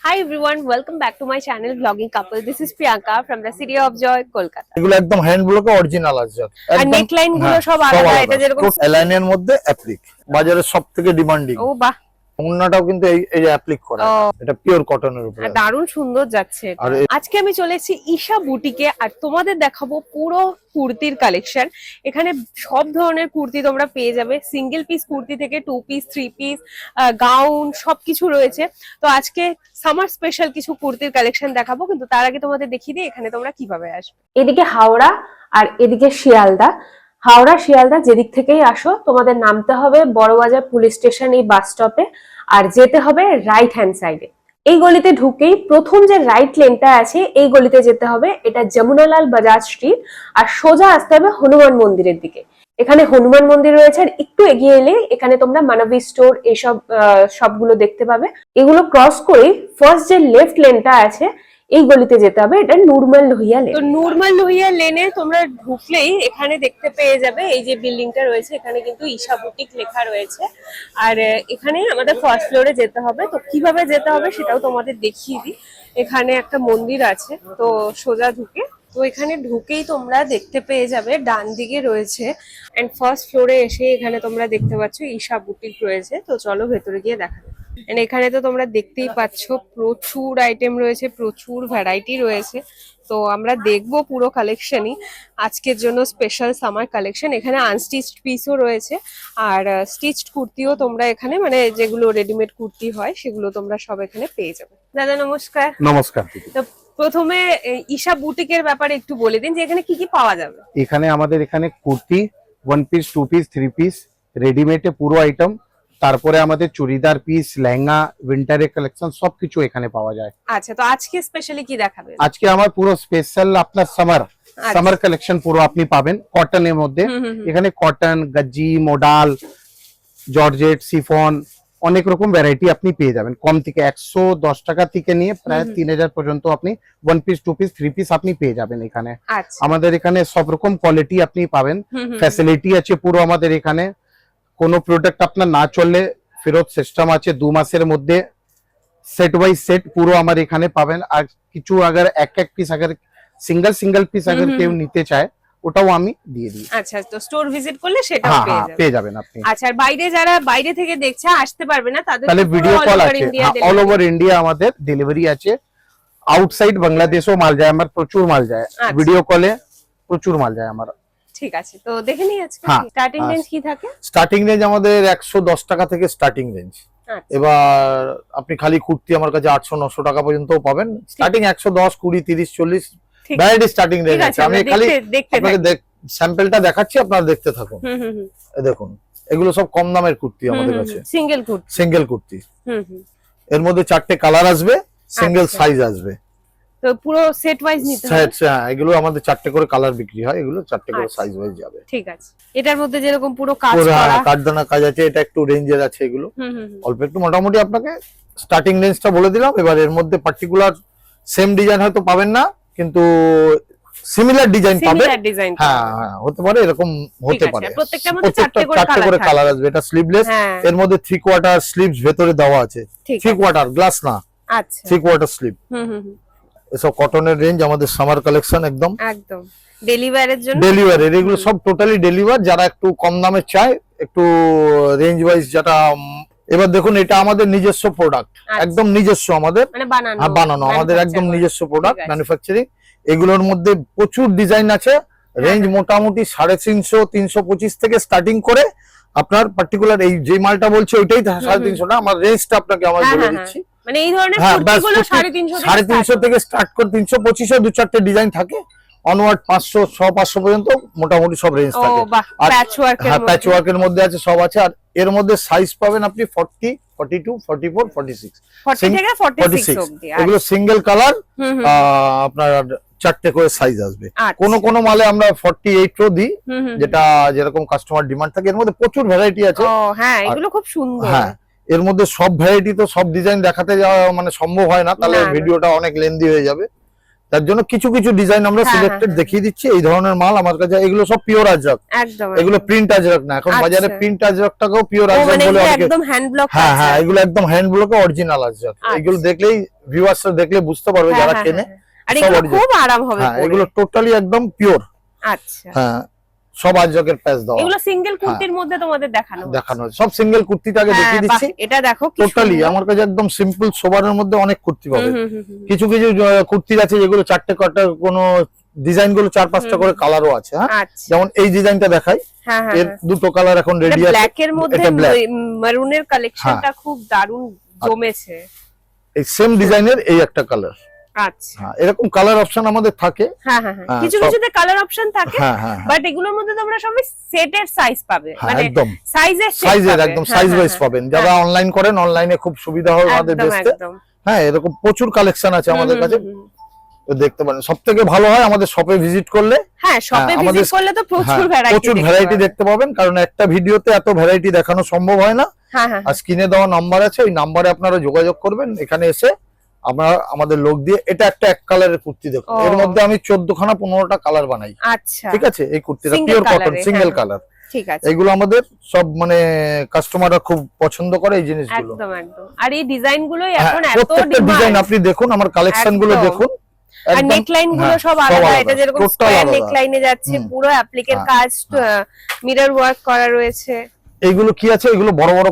Hi everyone, welcome back to my channel Vlogging Couple. This is Priyanka from the City of Joy, Kolkata. এগুলো একদম hand ব্লকে original আছে আর একদম। Neckline গুলো সব আলাদা, এটা যেরকম এলাইনের মধ্যে অ্যাপ্লিক বাজারের সবথেকে ডিমান্ডিং। ও বাহ, ওন্নাটাও কিন্তু এই যে অ্যাপ্লিক করা, এটা পিওর কটনের উপরে, দারুণ সুন্দর যাচ্ছে। আজকে আমি চলে এসেছি ঈশা বুটিকে আর তোমাদের দেখাবো পুরো কুর্তির কালেকশন। এখানে সব ধরনের কুর্তি তোমরা পেয়ে যাবে, সিঙ্গেল পিস কুর্তি থেকে 2 পিস 3 পিস গাউন সবকিছু রয়েছে। তো আজকে সামার স্পেশাল কিছু কুর্তির কালেকশন দেখাবো, কিন্তু তার আগে তোমাদের দেখিয়ে দিই এখানে তোমরা কিভাবে আসবে। এদিকে হাওড়া আর এদিকে শিয়ালদা। হাওড়া শিয়ালদা যেদিক থেকেই আসো তোমাদের নামতে হবে বড়বাজার পুলিশ স্টেশন এই বাস স্টপে, আর যেতে হবে রাইট হ্যান্ড সাইডে। এই গলিতে ঢুকেই প্রথম যে রাইট লেনটা আছে এই গলিতে যেতে হবে, এটা যমুনালাল বাজাজ স্ট্রিট, আর সোজা আসতে হবে হনুমান মন্দিরের দিকে। এখানে হনুমান মন্দির রয়েছে, আর একটু এগিয়ে এলে এখানে তোমরা মানবী স্টোর এইসব সবগুলো দেখতে পাবে। এগুলো ক্রস করে ফার্স্ট যে লেফট লেনটা আছে এই গলিতে যেতে হবে, এটা নুরমাল লোহিয়া লেন। তো নুরমাল লোহিয়া লেনে তোমরা ঢুকলেই এখানে দেখতে পেয়ে যাবে এই যে বিল্ডিংটা রয়েছে, এখানে কিন্তু ঈশা বুটিক লেখা রয়েছে। আর এখানে আমাদের ফার্স্ট ফ্লোরে যেতে হবে। তো কিভাবে যেতে হবে সেটাও তোমাদের দেখিয়ে দিই। এখানে একটা মন্দির আছে, তো সোজা ঢুকে, তো এখানে ঢুকেই তোমরা দেখতে পেয়ে যাবে ডান দিকে রয়েছে। এন্ড ফার্স্ট ফ্লোরে এসে এখানে তোমরা দেখতে পাচ্ছ ঈশা বুটিক রয়েছে। তো চলো ভেতরে গিয়ে দেখা যাবে। এন্ড এখানে তো তোমরা দেখতেই পাচ্ছ প্রচুর আইটেম রয়েছে, প্রচুর ভ্যারাইটি রয়েছে। তো আমরা দেখবো পুরো কালেকশনই, আজকের জন্য স্পেশাল সামার কালেকশন। এখানে আনস্টিচড পিসও রয়েছে, আর স্টিচড কুর্তিও তোমরা এখানে, মানে যেগুলো রেডিমেড কুর্তি হয় সেগুলো তোমরা সব এখানে পেয়ে যাবে। দাদা নমস্কার। নমস্কার। তো প্রথমে ঈশা বুটিকের ব্যাপারে একটু বলে দিন যে এখানে কি কি পাওয়া যাবে। এখানে আমাদের এখানে কুর্তি 1 পিস 2 পিস 3 পিস রেডিমেডে পুরো আইটেম, তারপরে আমাদের চুড়িদার পিস, লেহেঙ্গা, উইন্টারের কালেকশন সবকিছু এখানে পাওয়া যায়। আচ্ছা, তো আজকে স্পেশালি কি দেখাবে? আজকে আমার পুরো স্পেশাল আপনার সামার কালেকশন পুরো আপনি পাবেন কটনের মধ্যে। এখানে কটন, গজ্জি, মোডাল, জর্জেট, সিফন অনেক রকম ভ্যারাইটি আপনি পেয়ে যাবেন। কম থেকে 110 টাকা থেকে নিয়ে প্রায় 3000 পর্যন্ত আপনি 1 পিস 2 পিস 3 পিস আপনি পেয়ে যাবেন এখানে। আমাদের এখানে সব রকম কোয়ালিটি আপনি পাবেন, ফ্যাসিলিটি আছে পুরো আমাদের এখানে। কোনো প্রোডাক্ট আপনার না চললে ফেরত সিস্টেম আছে 2 মাসের মধ্যে। সেট বাই সেট পুরো আমার এখানে পাবেন। আর কিছু আগার এক piece agar single piece agar কেউ নিতে চায় ওটাও আমি দিয়ে দিই। আচ্ছা, তো স্টোর ভিজিট করলে সেটাও পেয়ে যাবেন আপনি। আচ্ছা, আর যারা বাইরে থেকে দেখছে আসতে পারবে না তাদের তাহলে ভিডিও কল আছে, অল ওভার ইন্ডিয়া আমাদের ডেলিভারি আছে। আউটসাইড বাংলাদেশও মাল যায়, আমার প্রচুর মাল যায়, ভিডিও কলে প্রচুর মাল যায় আমার। ঠিক আছে, তো দেখে নিই আজকে স্টার্টিং রেঞ্জ কি থাকে। স্টার্টিং রেঞ্জ আমাদের 110 টাকা থেকে স্টার্টিং রেঞ্জ। এবার আপনি খালি কুর্তি আমার কাছে 800-900 টাকা পর্যন্ত পাবেন। স্টার্টিং 110, 20, 30, 40 ভ্যারাইটি স্টার্টিং রেঞ্জ আছে। আমি খালি আপনাকে স্যাম্পলটা দেখাচ্ছি, আপনারা দেখতে থাকুন। এই দেখুন, এগুলো সব কম দামের কুর্তি আমাদের কাছে, সিঙ্গেল কুর্তি। এর মধ্যে 4টে কালার আসবে, সিঙ্গেল সাইজ আসবে। তো পুরো সেট ওয়াইজ নিতে হবে। হ্যাঁ, এগুলো আমাদের 4টে করে কালার বিক্রি হয়, এগুলো 4টে করে সাইজ ওয়াইজ যাবে। ঠিক আছে, এটার মধ্যে যেরকম পুরো কাজ করা, কাঠদানা কাজ আছে, এটা একটু রেঞ্জের আছে এগুলো, অল্প একটু। মোটামুটি আপনাকে স্টার্টিং রেঞ্জটা বলে দিলাম। এবার এর মধ্যে পার্টিকুলার সেম ডিজাইন হয়তো পাবেন না, কিন্তু সিমিলার ডিজাইন পাবেন। হ্যাঁ, হতে পারে, এরকম হতে পারে। প্রত্যেকটার মধ্যে 4টে করে কালার আসবে। এটা স্লিভলেস, এর মধ্যে 3/4 স্লিভস ভেতরে দেওয়া আছে। 3/4 গ্লাস না, আচ্ছা 3/4 স্লিভ। এসব কটনের রেঞ্জ আমাদের সামার কালেকশন, একদম ডেলিভারের জন্য। ডেলিভারের এগুলো সব টোটালি ডেলিভার, যারা একটু কম দামে চায়, একটু রেঞ্জ ওয়াইজ যেটা। এবার দেখুন, এটা আমাদের নিজস্ব প্রোডাক্ট, একদম নিজস্ব আমাদের, মানে বানানো আমাদের একদম নিজস্ব প্রোডাক্ট, ম্যানুফ্যাকচারিং। এগুলোর মধ্যে প্রচুর ডিজাইন আছে। রেঞ্জ মোটামুটি 350, 325 থেকে স্টার্টিং করে আপনার পার্টিকুলার এই যে মালটা বলছে ওইটাই 350 না। আমার রেঞ্জটা আপনাকে আমি বলে দিচ্ছি, মানে এই ধরনের কুর্তিগুলো 350 থেকে স্টার্ট করে 325 এ 2-4টে ডিজাইন থাকে, অনওয়ার্ড 500, 500 পর্যন্ত মোটামুটি সব রেঞ্জ থাকে। আর প্যাচওয়ার্কের মধ্যে আছে, সব আছে। আর এর মধ্যে সাইজ পাবেন আপনি 40, 42, 44, 46, 40 থেকে 46 অবধি। এগুলো সিঙ্গেল কালার, আপনার 4টে করে সাইজ আসবে। কোন মালে আমরা 48 প্রো দিই, যেটা যেরকম কাস্টমার ডিমান্ড থাকে। এর মধ্যে প্রচুর ভ্যারাইটি আছে। হ্যাঁ, এগুলো খুব সুন্দর। হ্যাঁ, এর মধ্যে সব ভ্যারাইটি তো সব ডিজাইন দেখাতে যাওয়া মানে সম্ভব হয় না, তাহলে ভিডিওটা অনেক লেন্দি হয়ে যাবে। তার জন্য কিছু কিছু ডিজাইন আমরা হ্যাঁ, সিলেক্টেড হ্যাঁ, দেখিয়ে দিচ্ছি। এই ধরনের মাল আমার কাছে, এগুলো সব পিওর আজরক, একদম এগুলো প্রিন্ট আজরক না, এখন আচ্ছা। বাজারে প্রিন্ট আজরকটাকেও পিওর ও আজরক মানে বলে এগুলো অনেকে, একদম হ্যান্ড ব্লক হ্যাঁ হ্যাঁ এগুলো একদম হ্যান্ড ব্লকে অরিজিনাল আজরক। আচ্ছা। এগুলো দেখলেই ভিউয়ার্সরা দেখলে বুঝতে পারবে যারা কেনে। আর সব এগুলো original। খুব আরাম হবে হ্যাঁ পরে। এগুলো টোটালি একদম পিওর। আচ্ছা, হ্যাঁ সব আজরকের প্যাচ দাও, এগুলো সিঙ্গেল কুর্তির মধ্যে তোমাদের দেখানো হচ্ছে। দেখানো হচ্ছে। সব সিঙ্গেল কুর্তিটাকে হ্যাঁ, দেখিয়ে বাহ, দিচ্ছি। এটা দেখো কি টোটালি সুন্দর। আমার কাছে একদম সিম্পল সোবারের মধ্যে অনেক কুর্তি পাবে। হুম, হুম, হুম, হুম। কিছু কিছু কুর্তি আছে যেগুলো 4টে কটা, কোনো ডিজাইন গুলো 4-5টা করে কালারও আছে। হ্যাঁ আচ্ছা, যেমন এই ডিজাইনটা দেখাই, হ্যাঁ হ্যাঁ এর দুটো কালার এখন রেডি আছে। ব্ল্যাক এর মধ্যে এটা black। মেরুনের কালেকশনটা খুব দারুণ জমেছে। এই সেম ডিজাইনের এই একটা কালার। আচ্ছা, হ্যাঁ এরকম কালার অপশন আমাদের থাকে। হ্যাঁ হ্যাঁ হ্যাঁ, হ্যাঁ, কিছু সব- কিছুতে কালার অপশন থাকে, হ্যাঁ হ্যাঁ হ্যাঁ, বাট এগুলোর মধ্যে তোমরা সবাই সেটের সাইজ পাবে, হ্যাঁ, মানে একদম সাইজের একদম সাইজ ওয়াইজ পাবেন। যারা অনলাইন করেন অনলাইনে খুব সুবিধা হবে আমাদের একদম বেচতে। একদম হ্যাঁ এরকম প্রচুর কালেকশন আছে আমাদের কাছে, হুম, হুম, হুম। তো দেখতে পারেন। সব থেকে ভালো হয় আমাদের শপে ভিজিট করলে। হ্যাঁ, শপে হ্যাঁ, আমাদের- ভিজিট করলে তো প্রচুর হ্যাঁ, ভ্যারাইটি প্রচুর ভ্যারাইটি দেখতে পাবেন, কারণ একটা ভিডিওতে এত ভ্যারাইটি দেখানো সম্ভব হয় না। হ্যাঁ হ্যাঁ আর স্ক্রিনে দেওয়া নাম্বার আছে, ওই নাম্বারে আপনারা যোগাযোগ করবেন। এখানে এসে আমরা আমাদের লোক দিয়ে, এটা একটা এক কালারের কুর্তি দেখুন, ও। এর মধ্যে আমি 14খানা 15টা কালার বানাই। আচ্ছা, ঠিক আছে, এই কুর্তিটা Single পিওর কটন, colour-এ, সিঙ্গেল হ্যাঁ, কালার। ঠিক আছে, এগুলো আমাদের সব মানে কাস্টমাররা খুব পছন্দ করে এই জিনিসগুলো। একদম একদম। আর এই ডিজাইন গুলোই হ্যাঁ, এখন এত প্রত্যেকটা ডিজাইন ডিমান্ড। আপনি দেখুন, আমার কালেকশন গুলো একদম। দেখুন। আর একদম- নেকলাইন গুলো হ্যাঁ, সব আলাদা, এটা যেরকম total স্কয়ার আলাদা। নেকলাইনে যাচ্ছে, হুম। পুরো অ্যাপ্লিকের হ্যাঁ, কাজ, মিরর ওয়ার্ক করা রয়েছে। এইগুলো কি আছে, এগুলো বড় বড়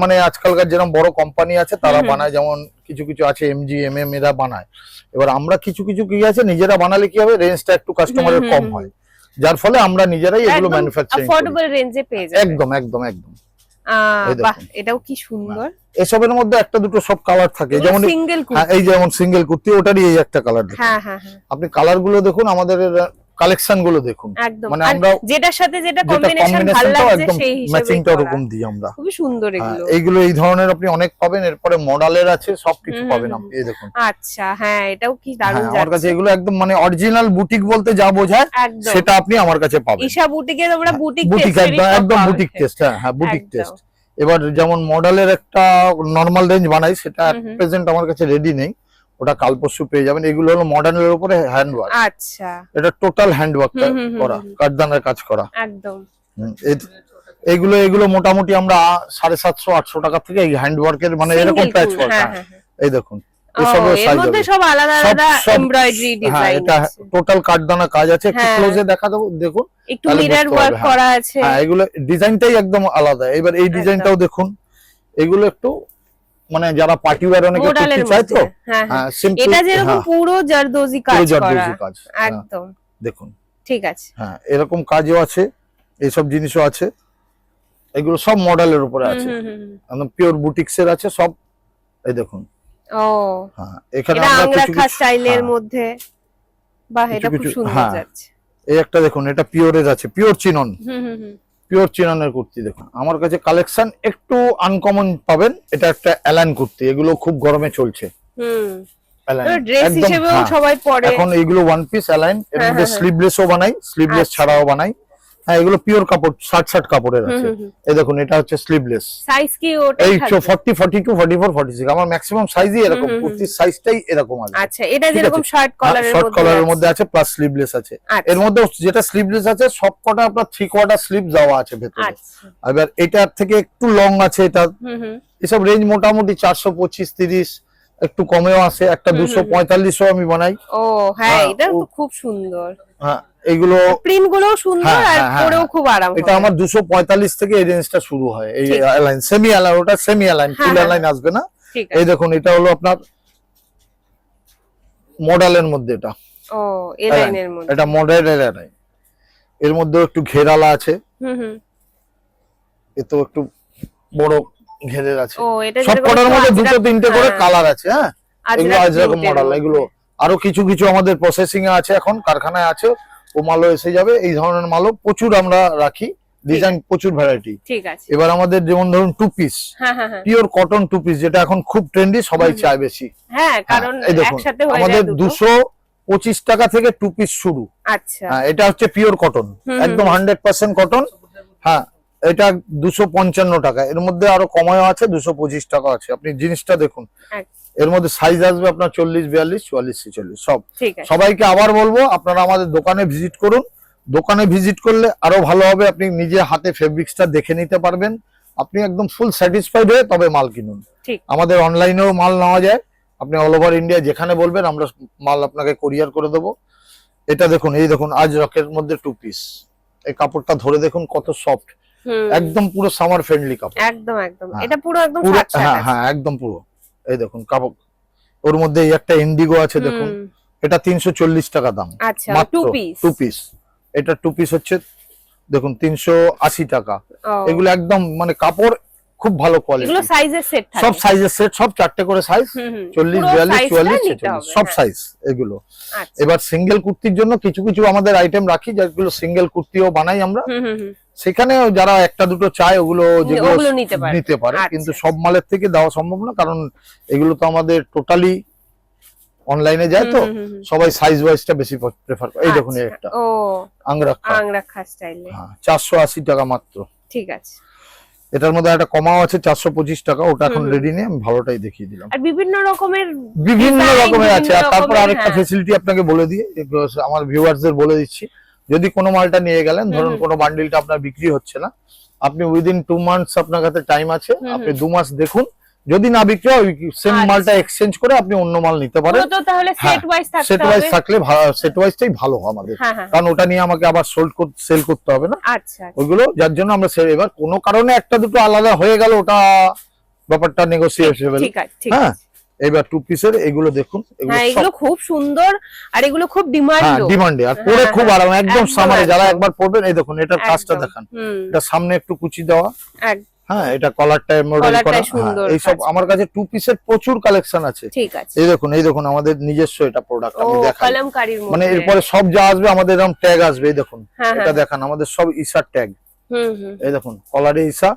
মানে আজকালকার যেরকম বড় কোম্পানি আছে তারা হুম, হুম। বানায়, যেমন কিছু কিছু আছে এমজি এমএম এরা বানায়। এবার আমরা কিছু কিছু কি আছে নিজেরা বানালে কি হবে, রেঞ্জটা একটু কাস্টমারের হুম, কম হুম, হয়, যার ফলে আমরা নিজেরাই এগুলো একদম ম্যানুফ্যাকচারিং করি। অ্যাফোর্ডেবল রেঞ্জে পেয়ে যাবে। একদম একদম একদম। এই দেখুন। বাহ, এটাও কি সুন্দর। এসবের মধ্যে একটা দুটো সব কালার থাকে, যেমন সিঙ্গেল হ্যাঁ, এই যেমন সিঙ্গেল কুর্তি, ওটারই এই একটা কালার দেখুন। হ্যাঁ হ্যাঁ হ্যাঁ, আপনি কালার গুলো দেখুন, আমাদের কালেকশন গুলো দেখুন। একদম। মানে আর আমরা যেটার সাথে যেটা যেটা কম্বিনেশন ভালো কম্বিনেশনটাও লাগছে একদম সেই হিসেবে ম্যাচিংটা ওরকম দিই আমরা। খুবই সুন্দর হ্যাঁ, এগুলো। এইগুলো এই ধরনের আপনি অনেক পাবেন। এরপরে মডেলের আছে, সবকিছু হুম, পাবেন হুম, আপনি। এই দেখুন, আচ্ছা, হ্যাঁ, এটাও কি দারুণ হ্যাঁ, আমার কাছে যাচ্ছে। এগুলো একদম মানে অরিজিনাল বুটিক বলতে যা বোঝায় একদম সেটা আপনি আমার কাছে পাবেন। ঈশা বুটিকে তোমরা বুটিক বুটিক একদম একদম বুটিক টেস্ট। হ্যাঁ হ্যাঁ, বুটিক একদম। টেস্ট। এবার যেমন মডেলের একটা নরমাল রেঞ্জ বানাই, সেটা হুম, হুম। প্রেজেন্ট আমার কাছে রেডি নেই, ওটা কাল পরশু পেয়ে যাবেন। এগুলো হলো মডেলের উপরে হ্যান্ড ওয়ার্ক, আচ্ছা, এটা টোটাল হ্যান্ড ওয়ার্কটা হুম, হুম, হুম, করা, হুম। কাঠদানের কাজ করা। একদম। এগুলো এগুলো মোটামুটি আমরা 750-800 টাকা থেকে এই হ্যান্ড ওয়ার্কের মানে এরকম Single প্যাচ ফুল, ওয়ার্ক। হ্যাঁ, হ্যাঁ, হ্যাঁ, হ্যাঁ। এই দেখুন, ও, এসবের এর সাইজ মধ্যে হবে। সব আলাদা সব- আলাদা সব- এমব্রয়ডারি হ্যাঁ, ডিজাইন এটা আছে, টোটাল কাঠদানা কাজ আছে। একটু হ্যাঁ। ক্লোজে দেখা দেবো, দেখুন। একটু তাহলে মিরর বুঝতে ওয়ার্ক পারবে, করা আছে। হ্যাঁ, এগুলো ডিজাইনটাই একদম আলাদা। এবার এই ডিজাইনটাও দেখুন, এগুলো একটু মানে যারা পার্টি ওয়্যার অনেকে মডেলের করতে চায় তো, মধ্যে, হ্যাঁ হ্যাঁ, হ্যাঁ সিম্পল, এটা যেরকম পুরো জারদোজি কাজ করা, কাজ। হ্যাঁ, একদম দেখুন, ঠিক আছে। হ্যাঁ এরকম কাজও আছে, এইসব জিনিসও আছে। এগুলো সব মডেলের উপরে হুম, আছে, হুম, হুম, হুম। একদম পিওর বুটিক্স এর আছে সব। এই দেখুন, ও, হ্যাঁ এখানে এটা আমরা আংরা কিছু খা কিছু- স্টাইলের হ্যাঁ, মধ্যে, বাহ, কিছু এটা খুব কিছু- সুন্দর হ্যাঁ। যাচ্ছে। এই একটা দেখুন, এটা পিওরের আছে, পিওর চিনন, হুম হুম হুম, পিওর চিননের কুর্তি দেখুন। আমার কাছে কালেকশন একটু আনকমন পাবেন। এটা একটা অ্যালান কুর্তি, এগুলো খুব গরমে চলছে। হুম, অ্যালান ড্রেস একদম, হিসেবেও হ্যাঁ। সবাই পরে। এখন এইগুলো ওয়ান পিস অ্যালাইন, এর হ্যাঁ, মধ্যে হ্যাঁ, স্লিভলেসও বানাই, স্লিভলেস আচ্ছা। ছাড়াও বানাই। হ্যাঁ এগুলো পিওর কাপড়, শার্ট কাপড়ের হুম আছে। হুম হুম। এই দেখুন, এটা হচ্ছে স্লিভলেস। সাইজ কি ওটা এই থাকবে? 40, 42, 44, 46 আমার ম্যাক্সিমাম সাইজই এরকম। হুম, হুম, কুর্তির সাইজটাই এরকম আছে। আচ্ছা, এটা ঠিক যেরকম আছে। শার্ট কলারের শর্ট মধ্যে কলারের আছে। মধ্যে আছে, প্লাস স্লিভলেস আছে। আচ্ছা, এর মধ্যে যেটা স্লিভলেস আছে সব কটা আপনার 3/4 স্লিভ দেওয়া আছে ভেতরে। আচ্ছা, এবার এটার থেকে একটু লং আছে এটা। হুম হুম, এসব রেঞ্জ মোটামুটি 425-30, একটু কমেও আছে, একটা 245ও আমি বানাই। ও হ্যাঁ, হ্যাঁ, এটা তো ও- খুব সুন্দর, হ্যাঁ এগুলো প্রিন্ট গুলোও সুন্দর, হ্যাঁ, আর হ্যাঁ, হ্যাঁ, পরেও খুব আরাম এটা হবে। আমার 245 থেকে এই রেঞ্জটা শুরু হয়। এই ঠিক। অ্যালাইন, সেমি অ্যালাইন, ওটা সেমি অ্যালাইন, হ্যাঁ, ফুল হ্যাঁ, অ্যালাইন আসবে না। ঠিক এই আছে। দেখুন, এটা হলো আপনার মডেলের মধ্যে, এটা ও, এই লাইনের মধ্যে, এটা মডেলের অ্যালাইন। এর মধ্যেও একটু ঘেরালা আছে, হুম হুম, এতো একটু বড় ঘেরের আছে। ও, এটা সব যেরকম কটার একটু মধ্যে দুটো আজরাক- তিনটে করে হ্যাঁ, কালার আছে। হ্যাঁ এগুলো আজরাক আজরক print এর মডেল। মধ্যে। এগুলো আরো কিছু কিছু আমাদের প্রসেসিং এ আছে, এখন কারখানায় আছে, ও মালও এসে যাবে। এই ধরনের মালও প্রচুর আমরা রাখি, ডিজাইন প্রচুর ভ্যারাইটি। ঠিক আছে। এবার আমাদের যেমন ধরুন টু পিস, হ্যাঁ হ্যাঁ হ্যাঁ, পিওর কটন টু পিস, যেটা এখন খুব ট্রেন্ডি, সবাই চায় বেশি। হ্যাঁ, কারণ হ্যাঁ, এই দেখুন, একসাথে হয়ে আমাদের যায় দুটো। 225 টাকা থেকে টু পিস শুরু। আচ্ছা, হ্যাঁ এটা হচ্ছে পিওর কটন, হুম, একদম হুম। 100% কটন। হ্যাঁ এটা 255 টাকা, এর মধ্যে আরো কমায় আছে 225 টাকা আছে। আপনি জিনিসটা দেখুন, এর মধ্যে সাইজ আসবে আপনার 40, 42, 44, 46 সব। ঠিক আছে। সবাইকে আবার বলবো আপনারা আমাদের দোকানে ভিজিট করুন, দোকানে ভিজিট করলে আরো ভালো হবে, আপনি নিজে হাতে ফেব্রিক্সটা দেখে নিতে পারবেন, আপনি একদম ফুল স্যাটিসফাইড হয়ে তবে মাল কিনুন। ঠিক। আমাদের অনলাইনেও মাল নেওয়া যায়, আপনি অল ওভার ইন্ডিয়া যেখানে বলবেন আমরা মাল আপনাকে কোরিয়ার করে দেবো। এটা দেখুন, এই দেখুন আজরকের মধ্যে 2 পিস, এই কাপড়টা ধরে দেখুন কত সফট, একদম পুরো সামার ফ্রেন্ডলি কাপড়। একদম একদম, এটা পুরো একদম পুরো, ফাটছে। হ্যাঁ হ্যাঁ একদম পুরো। এই দেখুন কাপড়, ওর মধ্যে এই একটা ইন্ডিগো আছে দেখুন, এটা 340 টাকা দাম। আচ্ছা, মাত্র 2 পিস। 2 পিস, এটা 2 পিস হচ্ছে দেখুন 380 টাকা। এগুলো একদম মানে কাপড় খুব ভালো কোয়ালিটি, এগুলো সাইজের সেট থাকে, সব সাইজের সেট, সব 4টে করে সাইজ, 40, 42, 44, 46 সব হ্যাঁ। সাইজ এগুলো। আচ্ছা। এবার সিঙ্গেল কুর্তির জন্য কিছু কিছু আমাদের আইটেম রাখি, যেগুলো সিঙ্গেল কুর্তিও বানাই আমরা, সেখানে যারা একটা দুটো চায় ওগুলো যেগুলো ওগুলো নিতে পারে। আচ্ছা। কিন্তু সব মালের থেকে দেওয়া সম্ভব না, কারণ এগুলো তো আমাদের টোটালি অনলাইনে যায়, তো সবাই সাইজ ওয়াইজটা বেশি প্রেফার করে। এই দেখুন, এই একটা ও আংরাখা স্টাইলে, 480 টাকা মাত্র। ঠিক আছে। এটার মধ্যে একটা কমাও আছে 425 টাকা, ওটা এখন রেডি নেই, আমি ভালোটাই দেখিয়ে দিলাম। আর বিভিন্ন রকমের আছে। আর তারপর আরেকটা ফ্যাসিলিটি আপনাকে বলে দিই, আমার ভিউয়ার্সদের বলে দিচ্ছি, যদি কোনো মালটা নিয়ে গেলেন, ধরুন কোনো বান্ডিলটা আপনার বিক্রি হচ্ছে না, আপনি উইদিন 2 মান্থস আপনার কাছে টাইম আছে, আপনি 2 মাস দেখুন, যদি না বিক্রি হয় সেম মালটা এক্সচেঞ্জ করে আপনি অন্য মাল নিতে পারেন। তো তাহলে সেট ওয়াইজ থাকতে হবে, সেট ওয়াইজ থাকলে সেট ওয়াইজটাই ভালো আমাদের, কারণ ওটা নিয়ে আমাকে আবার সেল করতে হবে না। আচ্ছা, ওইগুলো যার জন্য আমরা এবার কোনো কারণে একটা দুটো আলাদা হয়ে গেল, ওটা ব্যাপারটা নেগোসিয়েবল। হ্যাঁ, এবার 2 পিসের এগুলো দেখুন, এগুলো খুব সুন্দর, আর এগুলো খুব ডিমান্ডে, আর পরে খুব আরাম, একদম সামারে যারা একবার পরবেন। এই দেখুন, এটার কাজটা দেখান, এটা সামনে একটু কুচি দেওয়া, হ্যাঁ, এটা কলারটা এমব্রয়ডারি করা, এইসব আমার কাছে 2 পিসের প্রচুর কালেকশন আছে। ঠিক আছে। এই দেখুন আমাদের নিজস্ব এটা প্রোডাক্ট, আমি দেখাই, কলমকারীর মধ্যে, মানে এরপরে সব যা আসবে আমাদের এরকম ট্যাগ আসবে। এই দেখুন, এটা দেখান, আমাদের সব ঈশার ট্যাগ। এই দেখুন কলারে ঈশা,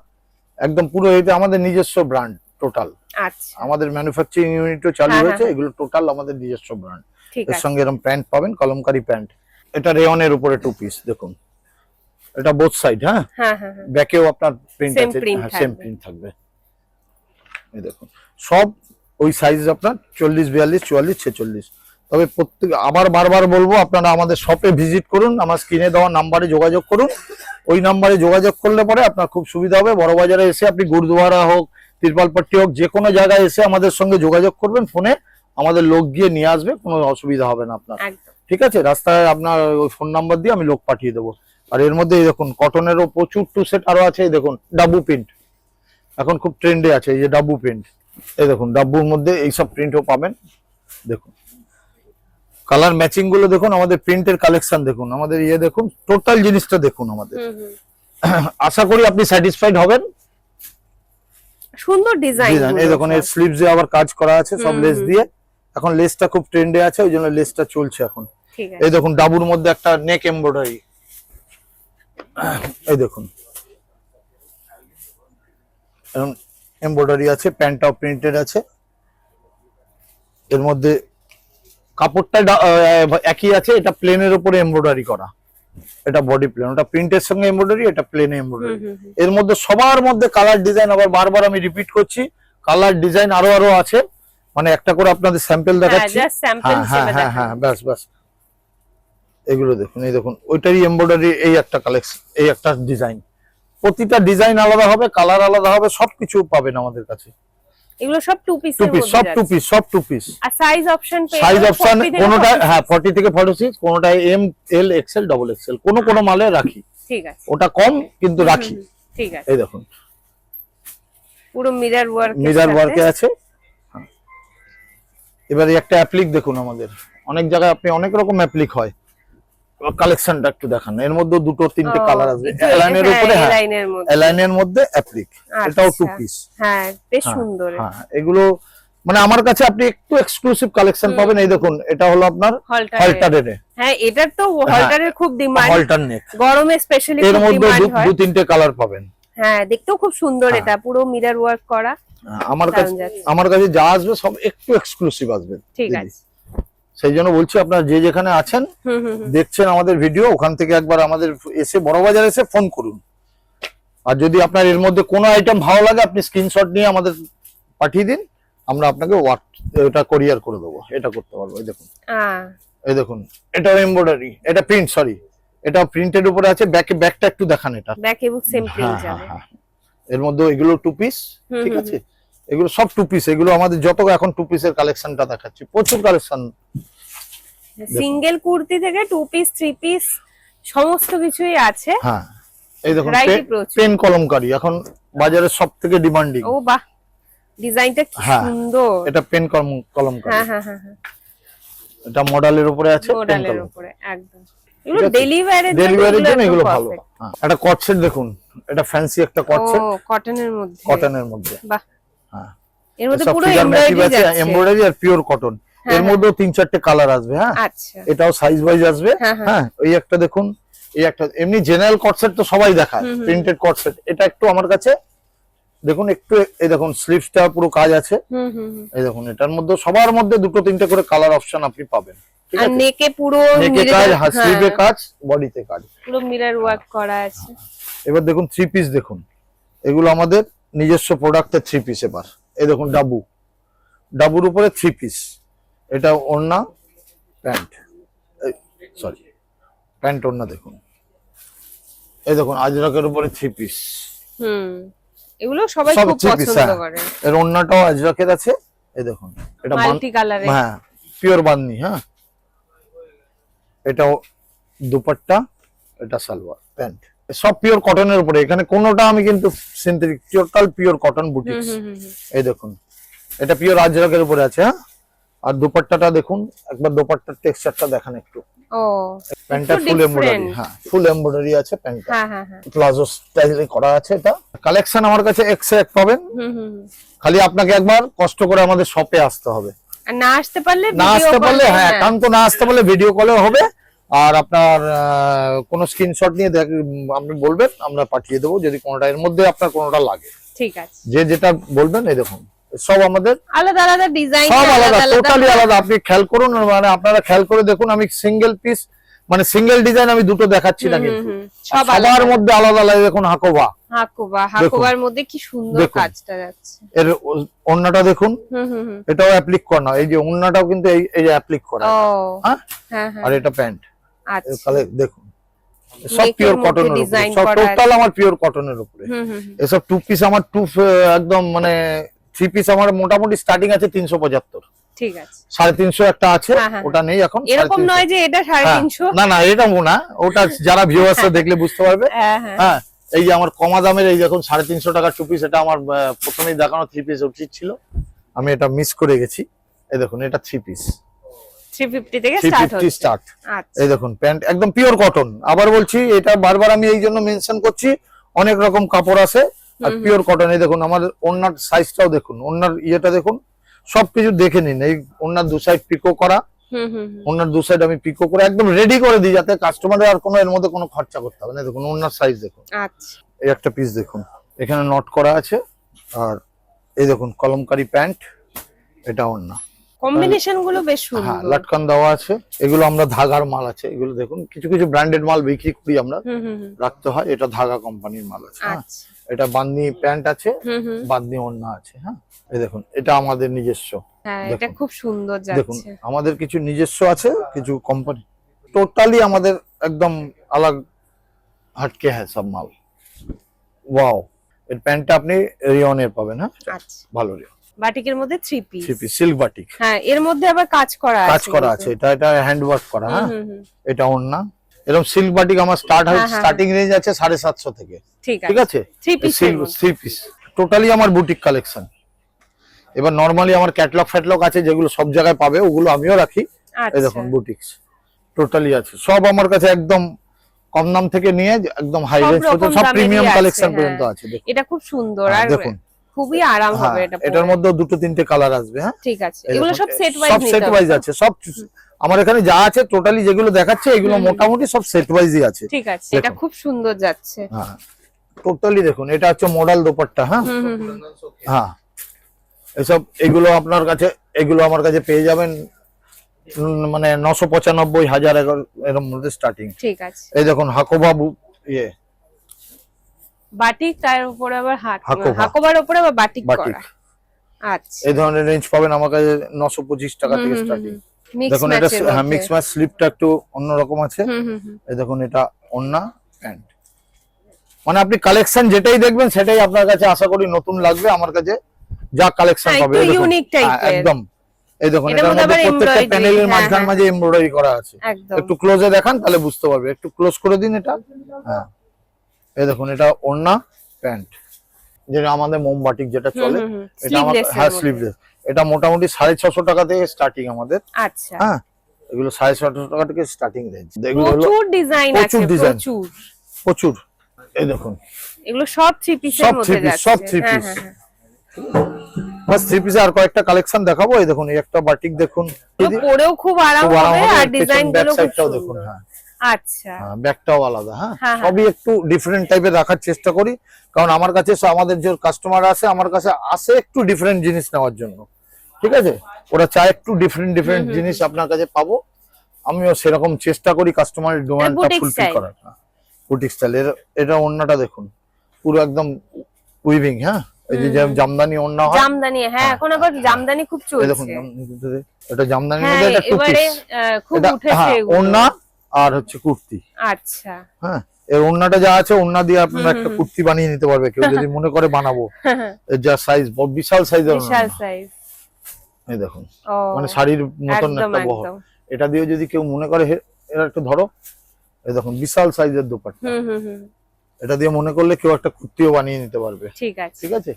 একদম পুরো, এটা আমাদের নিজস্ব ব্র্যান্ড টোটাল। আচ্ছা, আমাদের ম্যানুফ্যাকচারিং ইউনিটও চালু হয়েছে, এগুলো টোটাল আমাদের নিজস্ব ব্র্যান্ড। এর সঙ্গে এরকম প্যান্ট পাবেন, কলমকারী প্যান্ট, এটা রেয়নের উপরে 2 পিস দেখুন, এটা বোথ সাইড, হ্যাঁ ব্যাকেও আপনার প্রিন্ট আছে, সেম প্রিন্ট থাকবে। এই দেখুন সব ওই সাইজ আপনার 40, 42, 44, 46। তবে প্রত্যেক, আবার বারবার বলবো, আপনারা আমাদের শপে ভিজিট করুন, আমার স্ক্রিনে দেওয়া নাম্বারে যোগাযোগ করুন, ওই নাম্বারে যোগাযোগ করলে পরে আপনার খুব সুবিধা হবে। বড় বাজারে এসে আপনি গুরুদুয়ারা হোক, তিরপালপট্টি হোক, যে কোনো জায়গায় এসে আমাদের সঙ্গে যোগাযোগ করবেন ফোনে, আমাদের লোক গিয়ে নিয়ে আসবে, কোনো অসুবিধা হবে না আপনার। ঠিক আছে, রাস্তায় আপনার ওই ফোন নাম্বার দিয়ে আমি লোক পাঠিয়ে দেবো। আর এর মধ্যে এই দেখুন কটনেরও প্রচুর 2 সেট আরো আছে। এই দেখুন ডাব্বু প্রিন্ট এখন খুব ট্রেন্ডে আছে, এই যে ডাব্বু প্রিন্ট, এই দেখুন ডাব্বুর মধ্যে এইসব প্রিন্টও পাবেন। দেখুন কালার ম্যাচিং গুলো দেখুন, আমাদের প্রিন্টের কালেকশন দেখুন, আমাদের দেখুন টোটাল জিনিসটা দেখুন আমাদের। আশা করি আপনি স্যাটিসফাইড হবেন। সুন্দর ডিজাইন, এই দেখুন এর স্লিভসে আবার কাজ করা আছে সব লেস দিয়ে, এখন লেসটা খুব ট্রেন্ডে আছে, ওই জন্য লেসটা চলছে এখন। এই দেখুন ডাবুর মধ্যে একটা নেক এমব্রয়ডারি, এই দেখুন এমব্রয়ডারি আছে, প্যান্টটাও প্রিন্টেড আছে। এর মধ্যে কাপড়টা একই আছে, এটা প্লেনের উপরে এমব্রয়ডারি করা, এটা বডি প্লেন, ওটা প্রিন্টের সঙ্গে এমব্রয়ডারি, এটা প্লেনে এমব্রয়ডারি। এর মধ্যে সবার মধ্যে কালার ডিজাইন, আবার বারবার আমি রিপিট করছি, কালার ডিজাইন আরো আছে, মানে একটা করে আপনাদের স্যাম্পল দেখাচ্ছি। হ্যাঁ ব্যাস ব্যাস, এগুলো দেখুন, এই দেখুন ওইটারই এমব্রয়ডারি, এই একটা কালেকশন, এই একটা ডিজাইন, প্রতিটা ডিজাইন আলাদা হবে, কালার আলাদা হবে, সবকিছু পাবেন আমাদের কাছে। এগুলো সব 2 পিস, সব 2 পিস, সব 2 পিস। আর সাইজ অপশন কোনটা 40 থেকে 46, কোনটা M, L, Excel, double XL, কোন মালে রাখি। ঠিক আছে, ওটা কম কিন্তু রাখি। ঠিক আছে, এই দেখুন পুরো মিরর ওয়ার্কে আছে। এবারে একটা অ্যাপ্লিক দেখুন, আমাদের অনেক জায়গায় আপনি অনেক রকম অ্যাপ্লিক হয়, কালেকশনটা একটু দেখান। এর মধ্যে 2-3টে কালার আসবে, এলাইনের উপরে, এলাইনের মধ্যে অ্যাপ্লিক, এটাও 2 পিস। হ্যাঁ বেশ সুন্দর। হ্যাঁ এগুলো মানে আমার কাছে আপনি একটু এক্সক্লুসিভ কালেকশন পাবেন। এই দেখুন এটা হলো আপনার হলটারের, হ্যাঁ এটার তো হলটারের খুব ডিমান্ড, হলটার নেক, গরমে স্পেশালি এর মধ্যে 2-3টে কালার পাবেন। হ্যাঁ দেখতেও খুব সুন্দর, এটা পুরো মিরর ওয়ার্ক করা। আমার কাছে যা আসবে সব একটু এক্সক্লুসিভ আসবে। ঠিক আছে, সেই জন্য বলছি আপনারা যে যেখানে আছেন দেখছেন আমাদের ভিডিও, ওখান থেকে একবার আমাদের এসে বড়বাজার এসে ফোন করুন, আর যদি আপনার এর মধ্যে কোনো আইটেম ভালো লাগে আপনি স্ক্রিনশট নিয়ে আমাদের পাঠিয়ে দিন, আমরা আপনাকে এটা কোরিয়ার করে দেবো, এটা করতে পারবো। এই দেখুন, এই দেখুন, এটা এমব্রয়ডারি, এটা প্রিন্ট, সরি এটা প্রিন্টের উপরে আছে। ব্যাকটা একটু দেখান, এটা ব্যাকে সেম প্রিন্ট যাবে। এর মধ্যে এগুলো টু পিস, ঠিক আছে, এগুলো সব টু পিস। এগুলো আমাদের যত এখন টু পিসের কালেকশনটা দেখাচ্ছি, প্রচুর কালেকশন। সিঙ্গেল কুর্তি থেকে টু পিস, থ্রি পিস সমস্ত কিছুই আছে। হ্যাঁ, এই দেখুন Variety প্রচুর। পেন কলমকারী এখন বাজারে সব থেকে ডিমান্ডিং। ও বাহ, ডিজাইনটা কি সুন্দর। এটা পেন কলমকারী। হ্যাঁ হ্যাঁ হ্যাঁ হ্যাঁ, এটা মডেলের উপরে আছে, পেন মডেলের কলম। উপরে একদম। এগুলো ডেলিভারির জন্য এগুলো ভালো। একটা কট সেট দেখুন, এটা ফ্যান্সি একটা কট সেট, ও কটনের মধ্যে, কটনের মধ্যে। বাহ, হ্যাঁ, এর মধ্যে সব পুরো figure motif এমব্রয়ডারি আছে, যাচ্ছে। এমব্রয়ডারি আর পিওর কটন। এর মধ্যে 3-4টে কালার আসবে। হ্যাঁ, আচ্ছা, এটাও সাইজ ওয়াইজ আসবে। হ্যাঁ, ওই একটা দেখুন, এই একটা এমনি জেনারেল কট সেট তো সবাই দেখায়, প্রিন্টেড কট সেট। এটা একটু আমার কাছে দেখুন, একটু এই দেখুন স্লিভসটা পুরো কাজ আছে। এই দেখুন, এটার মধ্যে সবার মধ্যে 2-3টে করে কালার অপশন আপনি পাবেন। ঠিক আর আছে, নেকে পুরো নেকে কাজ, স্লিভে কাজ, বডিতে কাজ, পুরো মিরর ওয়ার্ক করা আছে। এবার দেখুন থ্রি পিস, দেখুন এগুলো আমাদের নিজস্ব প্রোডাক্টের থ্রি পিস। এবার এই দেখুন ডাবুর উপরে থ্রি পিস, এটা ওড়না, প্যান্ট, সরি প্যান্ট ওড়না। দেখুন এই দেখুন আজরাকের উপরে থ্রি পিস। এগুলো সবাই সব খুব থ্রি পিস। পছন্দ করে। এর ওড়নাটাও আজরাকের আছে। এই দেখুন, এটা মাল্টি কালারে, হ্যাঁ পিওর বান্নি। হ্যাঁ, এটাও দুপাট্টা, এটা সালোয়ার, প্যান্ট, সব পিওর কটনের উপরে। এখানে কোনোটা আমি কিন্তু synthetic, total pure cotton boutiques. এই দেখুন, এটা পিওর আজরাকের উপরে আছে। হ্যাঁ, আর দুপাট্টাটা দেখুন একবার, দুপাট্টার টেক্সচারটা দেখান একটু। ও, প্যান্টটা ফুল এমব্রয়ডারি। হ্যাঁ, ফুল এমব্রয়ডারি আছে প্যান্টটা। হ্যাঁ হ্যাঁ হ্যাঁ, প্লাজো স্টাইলে করা আছে। এটা কালেকশন আমার কাছে এক পাবেন। খালি আপনাকে একবার কষ্ট করে আমাদের শপে আসতে হবে। আর না আসতে পারলে হ্যাঁ, একান্ত না আসতে পারলে ভিডিও কলেও হবে। আর আপনার কোনো স্ক্রিনশট নিয়ে আপনি বলবেন, আমরা পাঠিয়ে দেবো যদি কোনোটা এর মধ্যে আপনার কোনোটা লাগে। ঠিক আছে, যে যেটা বলবেন। এই দেখুন সব আমাদের আলাদা আলাদা ডিজাইন, সব আলাদা, টোটালি আলাদা। আপনি খেয়াল করুন, মানে আপনারা খেয়াল করে দেখুন, আমি সিঙ্গেল পিস মানে সিঙ্গেল ডিজাইন আমি দুটো দেখাচ্ছি না, কিন্তু সবার মধ্যে আলাদা আলাদা। দেখুন হাকোবার মধ্যে কি সুন্দর কাজটা যাচ্ছে। এর ওড়নাটা দেখুন, এটাও অ্যাপ্লিক করা, এই যে ওড়নাটাও কিন্তু এই যে অ্যাপ্লিক করা। হ্যাঁ, আর এটা প্যান্ট। আচ্ছা, দেখুন সব পিওর কটনের উপরে, সব টোটাল আমার পিওর কটনের উপরে। এসব টু পিস আমার একদম মানে থ্রি পিস আমার মোটামুটি স্টার্টিং আছে 375। ঠিক আছে, 350 একটা আছে, ওটা নেই এখন। এরকম নয় যে এটা 350, না এটা না, ওটা যারা ভিউয়ার্সরা দেখলে বুঝতে পারবে। হ্যাঁ, এই যে আমার কমা দামের এই দেখুন 350 টাকা টু পিস, এটা আমার প্রথমেই দেখানো থ্রি পিস উচিত ছিল, আমি এটা মিস করে গেছি। এই দেখুন, এটা থ্রি পিস 350 থেকে স্টার্ট। এই দেখুন প্যান্ট একদম পিওর কটন। আবার বলছি, এটা বারবার আমি এই জন্য মেনশন করছি, অনেক রকম কাপড় আছে আর পিওর কটন। এই দেখুন আমার ওড়নার সাইজটাও দেখুন, ওড়নার ইয়েটা দেখুন, সবকিছু দেখে নিন। এই ওড়নার দু সাইড পিকো করা, ওড়নার দু সাইড আমি পিকো করে একদম রেডি করে দিই, যাতে কাস্টমারের আর কোনো এর মধ্যে কোনো খরচা করতে হবে না। দেখুন ওড়নার সাইজ দেখুন। আচ্ছা, এই একটা পিস দেখুন, এখানে নট করা আছে। আর এই দেখুন কলমকারি প্যান্ট, এটা ওড়না। কম্বিনেশন গুলো বেশ সুন্দর। লটকান দেওয়া আছে। এগুলো আমরা ধাগার মাল আছে, এগুলো দেখুন কিছু ব্র্যান্ডেড মাল বিক্রি করি আমরা, রাখতে হয়। এটা ধাগা কোম্পানির মাল আছে। এটা বান্দি প্যান্ট আছে, বান্দি ওড়না আছে। হ্যাঁ, এই দেখুন এটা আমাদের নিজস্ব। হ্যাঁ, এটা খুব সুন্দর দেখুন যাচ্ছে। আমাদের কিছু নিজস্ব আছে, কিছু কোম্পানি, টোটালি আমাদের একদম আলাদা হটকে হ্যাঁ সব মাল। ওয়াও, এর প্যান্টটা আপনি রিয়নের পাবেন। হ্যাঁ, আচ্ছা, ভালো রিয়ন বাটিকের মধ্যে থ্রি পিস, সিল্ক বাটিক। হ্যাঁ, এর মধ্যে আবার কাজ করা আছে। এটা হ্যান্ড ওয়ার্ক করা। হ্যাঁ, এটা ওড়না। এরকম সিল্ক বাটিক আমার স্টার্টিং রেঞ্জ আছে 750 থেকে। ঠিক আছে, থ্রি পিস টোটালি আমার বুটিক কালেকশন। এবার নরমালি আমার ক্যাটলগ আছে, যেগুলো সব জায়গায় পাবে, ওগুলো আমিও রাখি। এই দেখুন বুটিক্স টোটালি আছে, সব আমার কাছে একদম কম দাম থেকে নিয়ে একদম হাই রেঞ্জ পর্যন্ত, সব প্রিমিয়াম কালেকশন পর্যন্ত আছে। এটা খুব সুন্দর, আর দেখুন খুবই আরাম হবে এটা। এটার মধ্যে 2-3টে কালার আসবে। হ্যাঁ, ঠিক আছে, এগুলো সব সেট ওয়াইজ আছে। সব আমার এখানে যা আছে টোটালি যেগুলো দেখাচ্ছে, এগুলো মোটামুটি সব সেট ওয়াইজই আছে। ঠিক আছে, এটা খুব সুন্দর যাচ্ছে। হ্যাঁ, টোটালি দেখুন, এটা হচ্ছে মডেল দোপাট্টা। হ্যাঁ, হ্যাঁ, এসব এগুলো আপনার কাছে, এগুলো আমার কাছে পেয়ে যাবেন মানে 995, 1000 এর মধ্যে স্টার্টিং। ঠিক আছে, এই দেখুন হাকোবাবু ইয়ে বাটিক, তার উপরে আবার হাকোবা। হাকোবার উপরে আবার বাটিক বাটিক। করা। আচ্ছা, এই ধরনের রেঞ্জ পাবেন আমার কাছে 925 টাকা থেকে স্টার্টিং। দেখুন এটা মিক্স ম্যাচ স্লিপটা একটু অন্যরকম আছে। এই দেখুন এটা ওন্না প্যান্ট, মানে আপনি কালেকশন যেটাই দেখবেন সেটাই আপনার কাছে আশা করি নতুন লাগবে। আমার কাছে যা কালেকশন পাবে একটু ইউনিক টাইপের একদম। এই দেখুন এটার এটার মধ্যে মধ্যে আবার প্রত্যেকটা embroidery, প্যানেলের হ্যাঁ, মাঝখান হ্যাঁ। মাঝে এমব্রয়ডারি করা আছে। একদম। একটু ক্লোজে দেখান তাহলে বুঝতে পারবে, একটু ক্লোজ করে দিন এটা। হ্যাঁ এই দেখুন এটা ওন্না প্যান্ট, যেটা আমাদের মোমবাটিক যেটা চলে, এটা আমার হ্যাঁ স্লিভলেস। এটা মোটামুটি 650 টাকা থেকে স্টার্টিং আমাদের। আচ্ছা, হ্যাঁ এগুলো 650 টাকা থেকে স্টার্টিং রেঞ্জ। এগুলো হলো প্রচুর ডিজাইন আছে, প্রচুর ডিজাইন, প্রচুর। প্রচুর। এই দেখুন এগুলো সব থ্রি পিসের সব মধ্যে থ্রি পিস, যাচ্ছে। সব থ্রি হ্যাঁ, পিস। হ্যাঁ, হ্যাঁ। বাস থ্রি পিসে আর কয়েকটা কালেকশন দেখাবো। এই দেখুন এই একটা বাটিক দেখুন, এগুলো পরেও খুব আরাম খুব আরাম হবে, হবে। আর ডিজাইন ব্যাক গুলো খুব সাইডটাও সুন্দর। দেখুন। হ্যাঁ আচ্ছা, ব্যাকটাও আলাদা। হ্যাঁ হ্যাঁ, হ্যাঁ। সবই একটু ডিফারেন্ট টাইপের রাখার চেষ্টা করি, কারণ আমার কাছে আমাদের যে কাস্টমার আছে আমার কাছে আসে একটু ডিফারেন্ট জিনিস নেওয়ার জন্য। ঠিক আছে, ওরা চায় একটু ডিফারেন্ট জিনিস আপনার কাছে পাবো, আমিও সেরকম চেষ্টা করি কাস্টমারের ডিমান্ডটা বুটিক ফুলফিল স্টাইল। করার। Boutique style. এটা ওন্নাটা দেখুন পুরো একদম উইভিং। হ্যাঁ এই যে জামদানি ওন্না হয়, জামদানি, হ্যাঁ এখন আবার জামদানি খুব এই দেখুন চলছে। এটা জামদানির হ্যাঁ মধ্যে এটা টু এবারে পিস। খুব এটা উঠেছে হ্যাঁ এগুলো। ওন্না আর হচ্ছে কুর্তি। আচ্ছা, হ্যাঁ এর ওন্নাটা যা আছে ওন্না দিয়ে আপনারা একটা কুর্তি বানিয়ে নিতে পারবে কেউ যদি মনে করে বানাবো। এর যা সাইজ বিশাল সাইজের বিশাল সাইজ। এই দেখুন ও মানে শাড়ির মতন একদম একটা বহর। একদম। এটা দিয়ে যদি কেউ মনে করে এরা একটু ধরো, এই দেখুন বিশাল সাইজের দোপাট্টা, এটা দিয়ে মনে করলে কেউ একটা কুর্তিও বানিয়ে নিতে পারবে। ঠিক আছে, ঠিক আছে।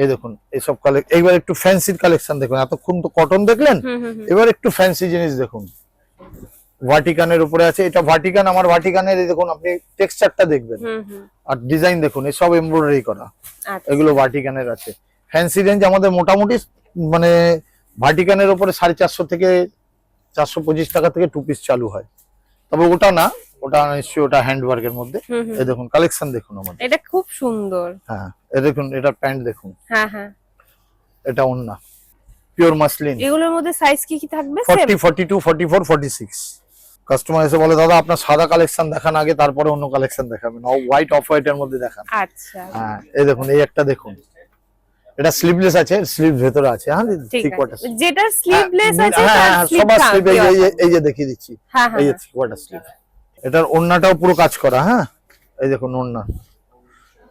এই দেখুন এইসব এইবার একটু ফ্যান্সির কালেকশন দেখুন। এতক্ষণ তো কটন দেখলেন, এবার একটু ফ্যান্সি জিনিস দেখুন। ভাটিকানের উপরে আছে, এটা ভাটিকান, আমার ভাটিকানের এই দেখুন আপনি টেক্সচারটা দেখবেন আর ডিজাইন দেখুন, এসব এমব্রয়ডারি করা। আচ্ছা। এগুলো ভাটিকানের আছে। ফ্যান্সি রেঞ্জ আমাদের মোটামুটি মানে ভাটিকানের উপরে 450 থেকে 425 টাকা থেকে টু পিস চালু হয়, তবে ওটা না, ওটা নিশ্চয়ই ওটা হ্যান্ডওয়ার্কের মধ্যে। এই দেখুন কালেকশন দেখুন আমাদের। এটা খুব সুন্দর। হ্যাঁ এই দেখুন এটা প্যান্ট দেখুন, হ্যাঁ হ্যাঁ, এটা ওন্না পিওর মাসলিন। এগুলোর মধ্যে সাইজ কি কি থাকবে? 40, 42, 44, 46। কাস্টমার এসে বলে দাদা আপনার সাদা কালেকশন দেখান আগে, তারপরে অন্য কালেকশন দেখাবেন, হোয়াইট অফ হোয়াইট এর মধ্যে দেখান। আচ্ছা, হ্যাঁ এই দেখুন এই একটা দেখুন, এটা স্লিভলেস আছে, স্লিভ ভেতরে আছে। হ্যাঁ ঠিক থ্রি কোয়ার্টার আছে। যেটা স্লিভলেস আছে হ্যাঁ তার হ্যাঁ স্লিভ সবার স্লিভ থাকবে। এই যে দেখিয়ে দিচ্ছি, হ্যাঁ হ্যাঁ এই যে থ্রি কোয়ার্টার স্লিভ। এটার ওন্নাটাও পুরো কাজ করা। হ্যাঁ এই দেখুন ওন্না,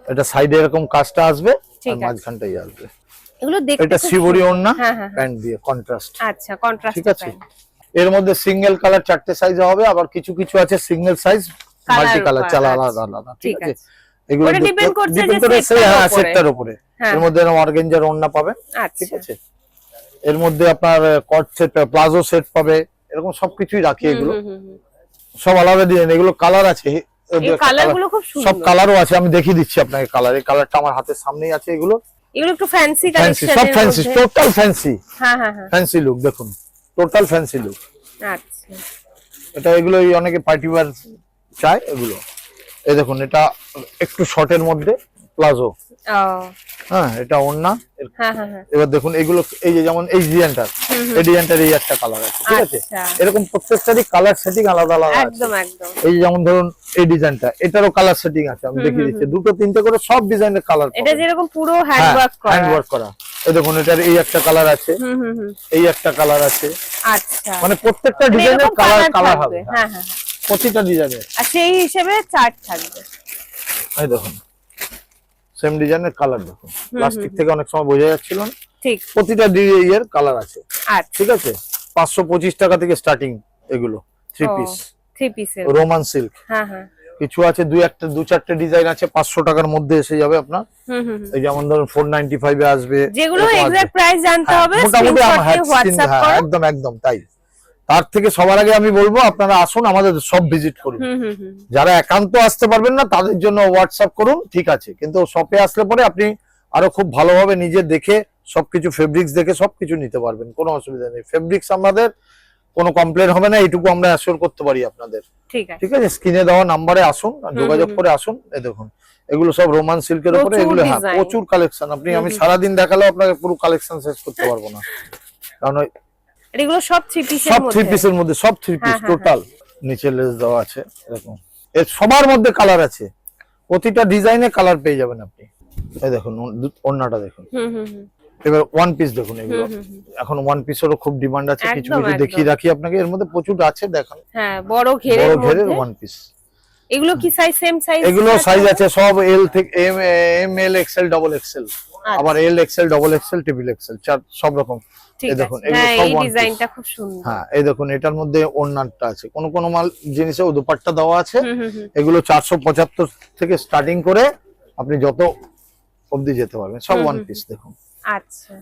এটা সাইডে এরকম কাজটা আসবে ঠিক আর আছে। মাঝখানটাই আসবে। এগুলো দেখতে এটা খুব শিবরি ওন্না হ্যাঁ, হ্যাঁ, প্যান্ট দিয়ে কন্ট্রাস্ট। আচ্ছা, কন্ট্রাস্ট ঠিক আছে। এর মধ্যে সিঙ্গেল কালার 4টে সাইজ হবে, আবার কিছু কিছু আছে সিঙ্গেল সাইজ মাল্টি কালার উপর, চালা আচ্ছা। আলাদা আলাদা। ঠিক ঠিক আছে, আছে। এগুলো ওটা depend করছে যে depend করে সেটটার হ্যাঁ উপরে। সেটটার উপরে। হ্যাঁ। এর মধ্যে অর্গানজার ওন্না পাবেন। আচ্ছা, ঠিক আছে, এর মধ্যে আপনার কট সেট, প্লাজো সেট পাবে, এরকম সবকিছুই রাখি। এগুলো সব আলাদা ডিজাইন, এগুলো কালার আছে। এই কালার গুলো খুব সব সুন্দর। কালারও আছে, আমি দেখিয়ে দিচ্ছি আপনাকে কালার। এই কালারটা আমার হাতের সামনেই আছে। এগুলো এগুলো একটু ফ্যান্সি ফ্যান্সি, কালেকশন। সব ফ্যান্সি, টোটাল ফ্যান্সি। হ্যাঁ হ্যাঁ হ্যাঁ, ফ্যান্সি লুক দেখুন, টোটাল ফ্যান্সি লুক। আচ্ছা, এটা এগুলো অনেকে পার্টি ওয়্যার চায় এগুলো। এই দেখুন এটা একটু শর্টের মধ্যে প্লাজো। ও হ্যাঁ এটা ওন্না। হ্যাঁ হ্যাঁ হ্যাঁ, এবার দেখুন এগুলো, এই যে যেমন এই ডিজাইনটার, এই ডিজাইনটার এই একটা কালার আছে। ঠিক আছে, আচ্ছা। এরকম প্রত্যেকটারই কালার সেটিং আলাদা আলাদা আছে। একদম একদম। এই যেমন ধরুন এই ডিজাইনটা, এটারও কালার সেটিং আছে, আমি দেখিয়ে দিচ্ছি। দুটো তিনটে করে সব ডিজাইনের কালার। এটা যেরকম পুরো হ্যান্ডওয়ার্ক করা। হ্যান্ডওয়ার্ক করা। এই দেখুন এটার এই একটা কালার আছে, এই একটা কালার আছে। আচ্ছা, মানে প্রত্যেকটা মানে ডিজাইনের এরকম কালার থাকবে। হবে। হ্যাঁ হ্যাঁ, প্রতিটা ডিজাইনের। আর সেই হিসেবে চার্ট থাকবে। এই দেখুন সেম ডিজাইনের কালার দেখুন, প্লাস্টিক থেকে অনেক সময় বোঝা যাচ্ছিল না। ঠিক, প্রতিটা এর কালার আছে। আচ্ছা, ঠিক আছে, 525 টাকা থেকে স্টার্টিং এগুলো থ্রি পিস থ্রি পিসের। Roman silk. হ্যাঁ হ্যাঁ, কিছু আছে দু চারটে ডিজাইন আছে 500 টাকার মধ্যে এসে যাবে আপনার। এই যেমন ধরুন 495 এ আসবে, যেগুলো এরকম আসবে। এক্সাক্ট প্রাইস জানতে হ্যাঁ, হবে, মোটামুটি স্ক্রিনশট দিয়ে হোয়াটসঅ্যাপ করো। একদম একদম তাই। তার থেকে সবার আগে আমি বলবো আপনারা আসুন, আমাদের সব ভিজিট করুন। যারা একান্ত আসতে পারবেন না তাদের জন্য হোয়াটসঅ্যাপ করুন, ঠিক আছে, কিন্তু শপে আসলে পরে আপনি আরো খুব ভালোভাবে নিজে দেখে সবকিছু ফেব্রিক্স দেখে সবকিছু নিতে পারবেন, কোনো অসুবিধা নেই। ফেব্রিক্স আমাদের কোনো কমপ্লেন হবে না, এইটুকু আমরা অ্যাসিওর করতে পারি আপনাদের। ঠিক আছে, ঠিক আছে, স্ক্রিনে দেওয়া নাম্বারে আসুন, যোগাযোগ করে আসুন। এই দেখুন এগুলো সব রোমান সিল্কের উপরে, এগুলো হ্যাঁ design। প্রচুর কালেকশন। আমি সারাদিন দেখালেও আপনাকে পুরো কালেকশন শেষ করতে পারবো না, কারণ এগুলো সব থ্রি পিসের সব থ্রি মধ্যে। পিসের মধ্যে, সব থ্রি পিস হ্যাঁ, হ্যাঁ, টোটাল। নিচে লেস দেওয়া আছে এরকম, এর সবার মধ্যে কালার আছে। প্রতিটা ডিজাইনে কালার পেয়ে যাবেন আপনি। এই দেখুন ওড়নাটা দেখুন। এবার ওয়ান পিস দেখুন, এগুলো এখন ওয়ান পিসেরও খুব ডিমান্ড আছে। কিছু একদম, কিছু একদম। দেখিয়ে রাখি আপনাকে, এর মধ্যে প্রচুর আছে দেখুন। হ্যাঁ, বড় ঘেরের বড় ঘেরের মধ্যে। One piece. এগুলো কি সাইজ, সেম সাইজ? এগুলো সাইজ আছে সব এল থেকে M, M L, XL, double XL, আবার L, XL, double XL, triple XL, চার সব রকম। ঠিক এই আছে। দেখুন এগুলো হ্যাঁ, সব এই ওয়ান পিস। ডিজাইনটা খুব সুন্দর। হ্যাঁ, এই দেখুন এটার মধ্যে ওড়নাটা আছে, কোন কোন মাল জিনিসে দুপাট্টা দেওয়া আছে। এগুলো 475 থেকে স্টার্টিং করে আপনি যত অবধি যেতে পারবেন, সব ওয়ান পিস দেখুন। আচ্ছা,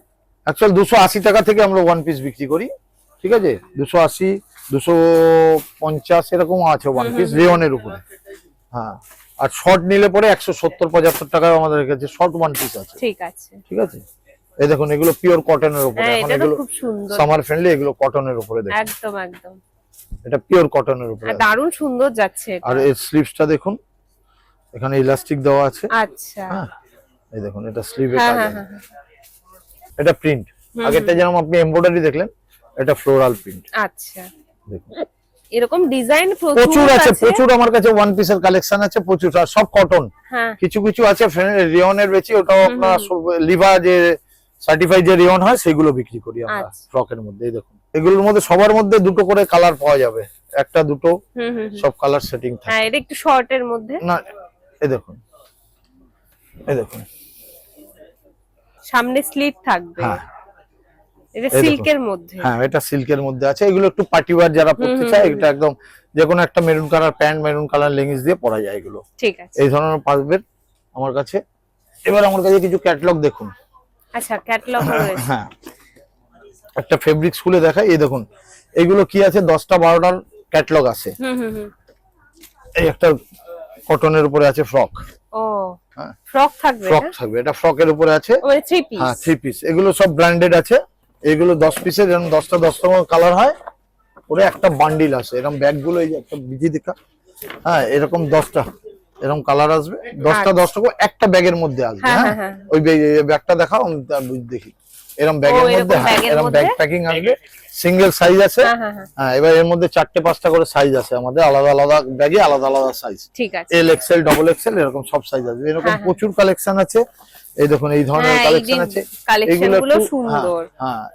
অ্যাকচুয়ালি 280 টাকা থেকে আমরা ওয়ান পিস বিক্রি করি, ঠিক আছে? 280, 250 এরকম আছে ওয়ান পিস রেয়নের উপরে। হ্যাঁ, আর শর্ট নিলে পরে 170-75 টাকা আমাদের কাছে শর্ট ওয়ান পিস আছে। ঠিক আছে। ঠিক আছে, এই দেখুন এগুলো পিওর কটনের উপরে। হ্যাঁ, এখন এটা তো এগুলো খুব সুন্দর। সামার ফ্রেন্ডলি, এগুলো কটনের উপরে দেখুন। একদম একদম। এটা পিওর কটনের উপরে আর আছে। দারুণ সুন্দর যাচ্ছে এটা। আর এর স্লিভসটা দেখুন, এখানে ইলাস্টিক দেওয়া আছে। আচ্ছা। হ্যাঁ, এই দেখুন এটা স্লিভে হ্যাঁ কাজ হ্যাঁ আছে। হ্যাঁ। এটা প্রিন্ট, আগেরটা যেরকম আপনি এমব্রয়ডারি দেখলেন, এটা ফ্লোরাল প্রিন্ট। আচ্ছা, দেখুন এরকম ডিজাইন প্রচুর আছে, প্রচুর আমার কাছে ওয়ান পিসের কালেকশন আছে প্রচুর, আর সব কটন। হ্যাঁ, কিছু কিছু আছে রিয়নের বেশি, ওটাও আপনার লিভা যে সার্টিফাইড যে রিয়ন হয় সেগুলো বিক্রি করি আমরা আচ্ছা। ফ্রকের মধ্যে। এই দেখুন এগুলোর মধ্যে সবার মধ্যে দুটো করে কালার পাওয়া যাবে, একটা দুটো সব কালার সেটিং থাকে। হ্যাঁ, এটা একটু শর্টের মধ্যে। না, এই দেখুন, এই দেখুন সামনে স্লিট থাকবে। হ্যাঁ, এটা দেখুন। সিল্কের মধ্যে। হ্যাঁ, এটা সিল্কের মধ্যে আছে। এগুলো একটু পার্টি ওয়্যার যারা পরতে চায়, এটা একদম যে কোনো একটা maroon colour pant, maroon colour leggings দিয়ে পরা যায় এগুলো। ঠিক আছে। এই ধরনের পাসবের আমার কাছে। এবার আমার কাছে কিছু ক্যাটালগ দেখুন। আচ্ছা, ক্যাটালগ রয়েছে। হ্যাঁ, একটা ফেব্রিক্স খুলে দেখাই। এই দেখুন এগুলো কি আছে, 10টা 12টার ক্যাটালগ আছে। এই একটা কটনের উপরে আছে ফ্রক। ও, হ্যাঁ, ফ্রক থাকবে। ফ্রক থাকবে, এটা ফ্রকের উপরে আছে। মানে 3 পিস। হ্যাঁ, 3 পিস। এগুলো সব ব্র্যান্ডেড আছে। এগুলো 10 পিসের, এরকম 10টা 10টা কালার হয়, ওরে একটা বান্ডিল আছে। এরকম ব্যাগ গুলো এই যে একটা বিজি দেখা, হ্যাঁ এরকম 10টা এরকম কালার আসবে। 10টা 10টা করে একটা ব্যাগের মধ্যে আসবে। হ্যাঁ, হ্যাঁ, ওই ব্যাগটা দেখাও, আমি দেখি। এরকম ব্যাগের মধ্যে, হ্যাঁ এরকম ব্যাগ প্যাকিং আসবে, সিঙ্গেল সাইজ আছে। হ্যাঁ, এবার এর মধ্যে 4টে 5টা করে সাইজ আছে আমাদের, আলাদা আলাদা ব্যাগে আলাদা আলাদা সাইজ। ঠিক আছে। এল, এক্সেল, ডবল এক্সেল, এরকম সব সাইজ আছে। এরকম প্রচুর কালেকশন আছে। এই দেখুন এই ধরনের কালেকশন আছে। কালেকশনগুলো সুন্দর। হ্যাঁ,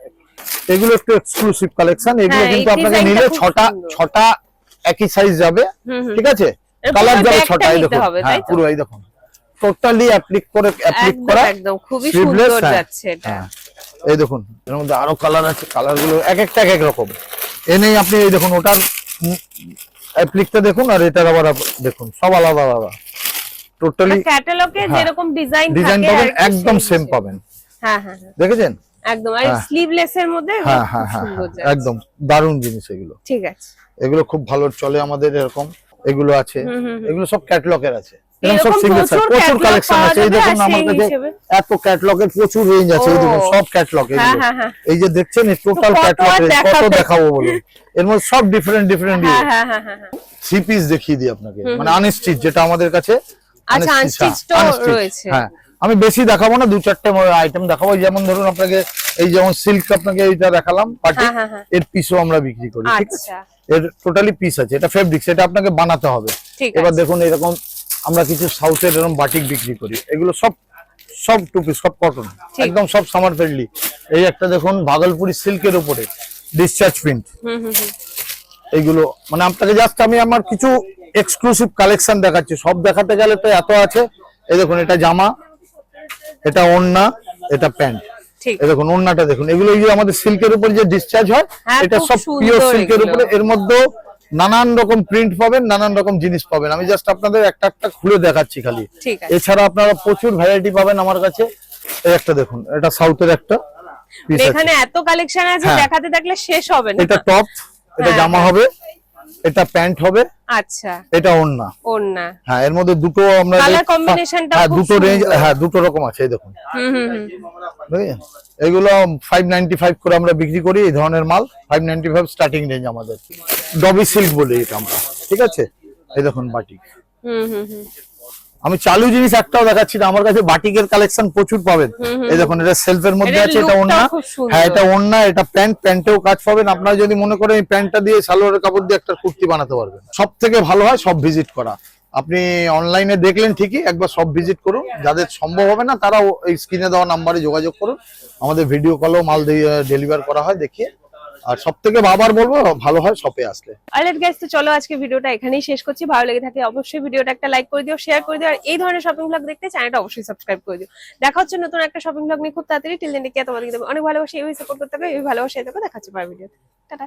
এগুলো একটু এক্সক্লুসিভ কালেকশন। এগুলো হ্যাঁ, কিন্তু এই আপনাকে ডিজাইনটা নিলে খুব 6টা সুন্দর। 6টা একই সাইজ যাবে, ঠিক আছে? এর কালার পুরো যাবে ব্যাগটা 6টা। এই নিতে দেখুন, হবে, হ্যাঁ তাই তো? পুরো এই দেখুন টোটালি অ্যাপ্লিক একদম করা, একদম খুবই sleeveless, সুন্দর হ্যাঁ, যাচ্ছে এটা। হ্যাঁ। এই দেখুন এর মধ্যে আরো কালার আছে, কালার গুলো এক একটা এক এক রকম। এনেই আপনি এই দেখুন ওটার অ্যাপ্লিকটা দেখুন, আর এটার আবার দেখুন, সব আলাদা আলাদা টোটালি। ক্যাটালগে যেরকম ডিজাইন ডিজাইন থাকে পাবেন, আর কি একদম সেই সেম হিসেবে। পাবেন। হ্যাঁ হ্যাঁ হ্যাঁ, দেখেছেন? একদম। আর হ্যাঁ। স্লিভলেস এর মধ্যে এগুলো হ্যাঁ খুব হ্যাঁ হ্যাঁ, সুন্দর হ্যাঁ, যাচ্ছে। একদম দারুণ জিনিস এগুলো। ঠিক আছে। এগুলো খুব ভালো চলে আমাদের। এরকম এগুলো আছে, এগুলো সব ক্যাটালগের আছে। এরকম সব এরকম সিঙ্গেল সাইজ, প্রচুর প্রচুর catalog কালেকশন পাওয়া আছে। এই যাবে, দেখুন আর আমার সেই কাছে হিসেবে- এত ক্যাটালগের প্রচুর রেঞ্জ আছে। এই দেখুন সব ক্যাটালগ, হ্যাঁ, হ্যাঁ, হ্যাঁ। এই যে দেখছেন এই টোটাল কত আর ক্যাটালগ, কত দেখাবে? দেখাবো বলুন। এর মধ্যে সব ডিফারেন্ট ডিফারেন্ট হ্যাঁ হ্যাঁ হ্যাঁ হ্যাঁ হ্যাঁ। 3 পিস দেখিয়ে দিই আপনাকে, মানে আনস্টিচ যেটা আমাদের কাছে। আচ্ছা, unstitched, unstitched ও unstitched, রয়েছে। হ্যাঁ, আমি বেশি দেখাবো না, 2-4টে আইটেম দেখাবো। যেমন ধরুন আপনাকে এই যেমন সিল্ক আপনাকে এইটা দেখালাম পার্টি, হ্যাঁ, হ্যাঁ, হ্যাঁ। এর পিসও আমরা বিক্রি করি, ঠিক আছে? আচ্ছা, এর টোটালি পিস আছে। এটা ফেব্রিক্স, এটা আপনাকে বানাতে হবে। ঠিক এবার আছে। দেখুন এরকম আমরা কিছু সাউথের এরকম বাটিক বিক্রি করি। এগুলো সব সব টু পিস, সব কটন, একদম সব সামার ফ্রেন্ডলি। এই একটা দেখুন ভাগলপুরি সিল্কের উপরে ডিসচার্জ প্রিন্ট। এইগুলো মানে আপনাকে জাস্ট আমি আমার কিছু এক্সক্লুসিভ কালেকশন দেখাচ্ছি। সব দেখাতে গেলে তো এত আছে। এই দেখুন এটা জামা, এটা ওড়না, এটা প্যান্ট। ঠিক। এই দেখুন ওড়নাটা দেখুন, এগুলো এই যে আমাদের সিল্কের উপর যে ডিসচার্জ হয়, হ্যাঁ, এটা খুব সব সুন্দর পিওর সিল্কের এগুলো। উপরে। এর মধ্যে নানান রকম প্রিন্ট পাবেন, নানান রকম জিনিস পাবেন। আমি জাস্ট আপনাদের একটা একটা খুলে দেখাচ্ছি খালি। ঠিক আছে। এছাড়া আপনারা প্রচুর ভ্যারাইটি পাবেন আমার কাছে। এই একটা দেখুন, এটা সাউথের একটা পিস আছে। এখানে এত কালেকশন আছে, হ্যাঁ। দেখাতে থাকলে শেষ হবে না। এটা টপ, এটা হ্যাঁ, জামা হ্যাঁ। হবে, এটা প্যান্ট হবে, আচ্ছা, এটা ওড়না। ওড়না। হ্যাঁ, এর মধ্যে দুটো আমরা Colour combinationটা হ্যাঁ খুব দুটো রেঞ্জ, সুন্দর। হ্যাঁ দুটো রকম আছে। এই দেখুন বুঝলেন? এগুলো 595 করে আমরা বিক্রি করি। এই ধরনের মাল 595 স্টার্টিং রেঞ্জ আমাদের। ডবি সিল্ক বলি এটা আমরা, ঠিক আছে? এই দেখুন বাটিক। আমি চালু জিনিস একটাও দেখাচ্ছি না, আমার কাছে বাটিকের কালেকশন প্রচুর পাবেন। এই দেখুন এটা সেলফের মধ্যে এটার আছে, এটা lookটাও ওড়না। খুব সুন্দর। হ্যাঁ, এটা ওড়না, এটা প্যান্ট, প্যান্টেও কাজ পাবেন। আপনারা যদি মনে করেন এই প্যান্টটা দিয়ে সালোয়ারের কাপড় দিয়ে একটা কুর্তি বানাতে পারবেন। সব থেকে ভালো হয় সব ভিজিট করা। আপনি অনলাইনে দেখলেন ঠিকই, একবার সব ভিজিট করুন। যাদের সম্ভব হবে না তারা এই স্ক্রিনে দেওয়া নাম্বারে যোগাযোগ করুন, আমাদের ভিডিও কলেও মাল ডেলিভার করা হয় দেখিয়ে। আর সব থেকে বাবার বলবো ভালো হয় শপে আসলে। অলরাইট গাইস, তো চলো আজকে ভিডিওটা এখানেই শেষ করছি। ভালো লেগে থাকলে অবশ্যই ভিডিওটা একটা লাইক করে দিও, শেয়ার করে দিও, আর এই ধরনের শপিং ব্লগ দেখতে চ্যানেলটা অবশ্যই সাবস্ক্রাইব করে দিও। দেখা হচ্ছে নতুন একটা শপিং ব্লগ নিয়ে খুব তাড়াতাড়ি। টিল দেন টেক কেয়ার, তোমাদেরকে অনেক ভালোবাসি, এইভাবে সাপোর্ট করতে হবে, এই ভালোবাসা দেবো। দেখা হচ্ছে পরের ভিডিওতে। টাটা।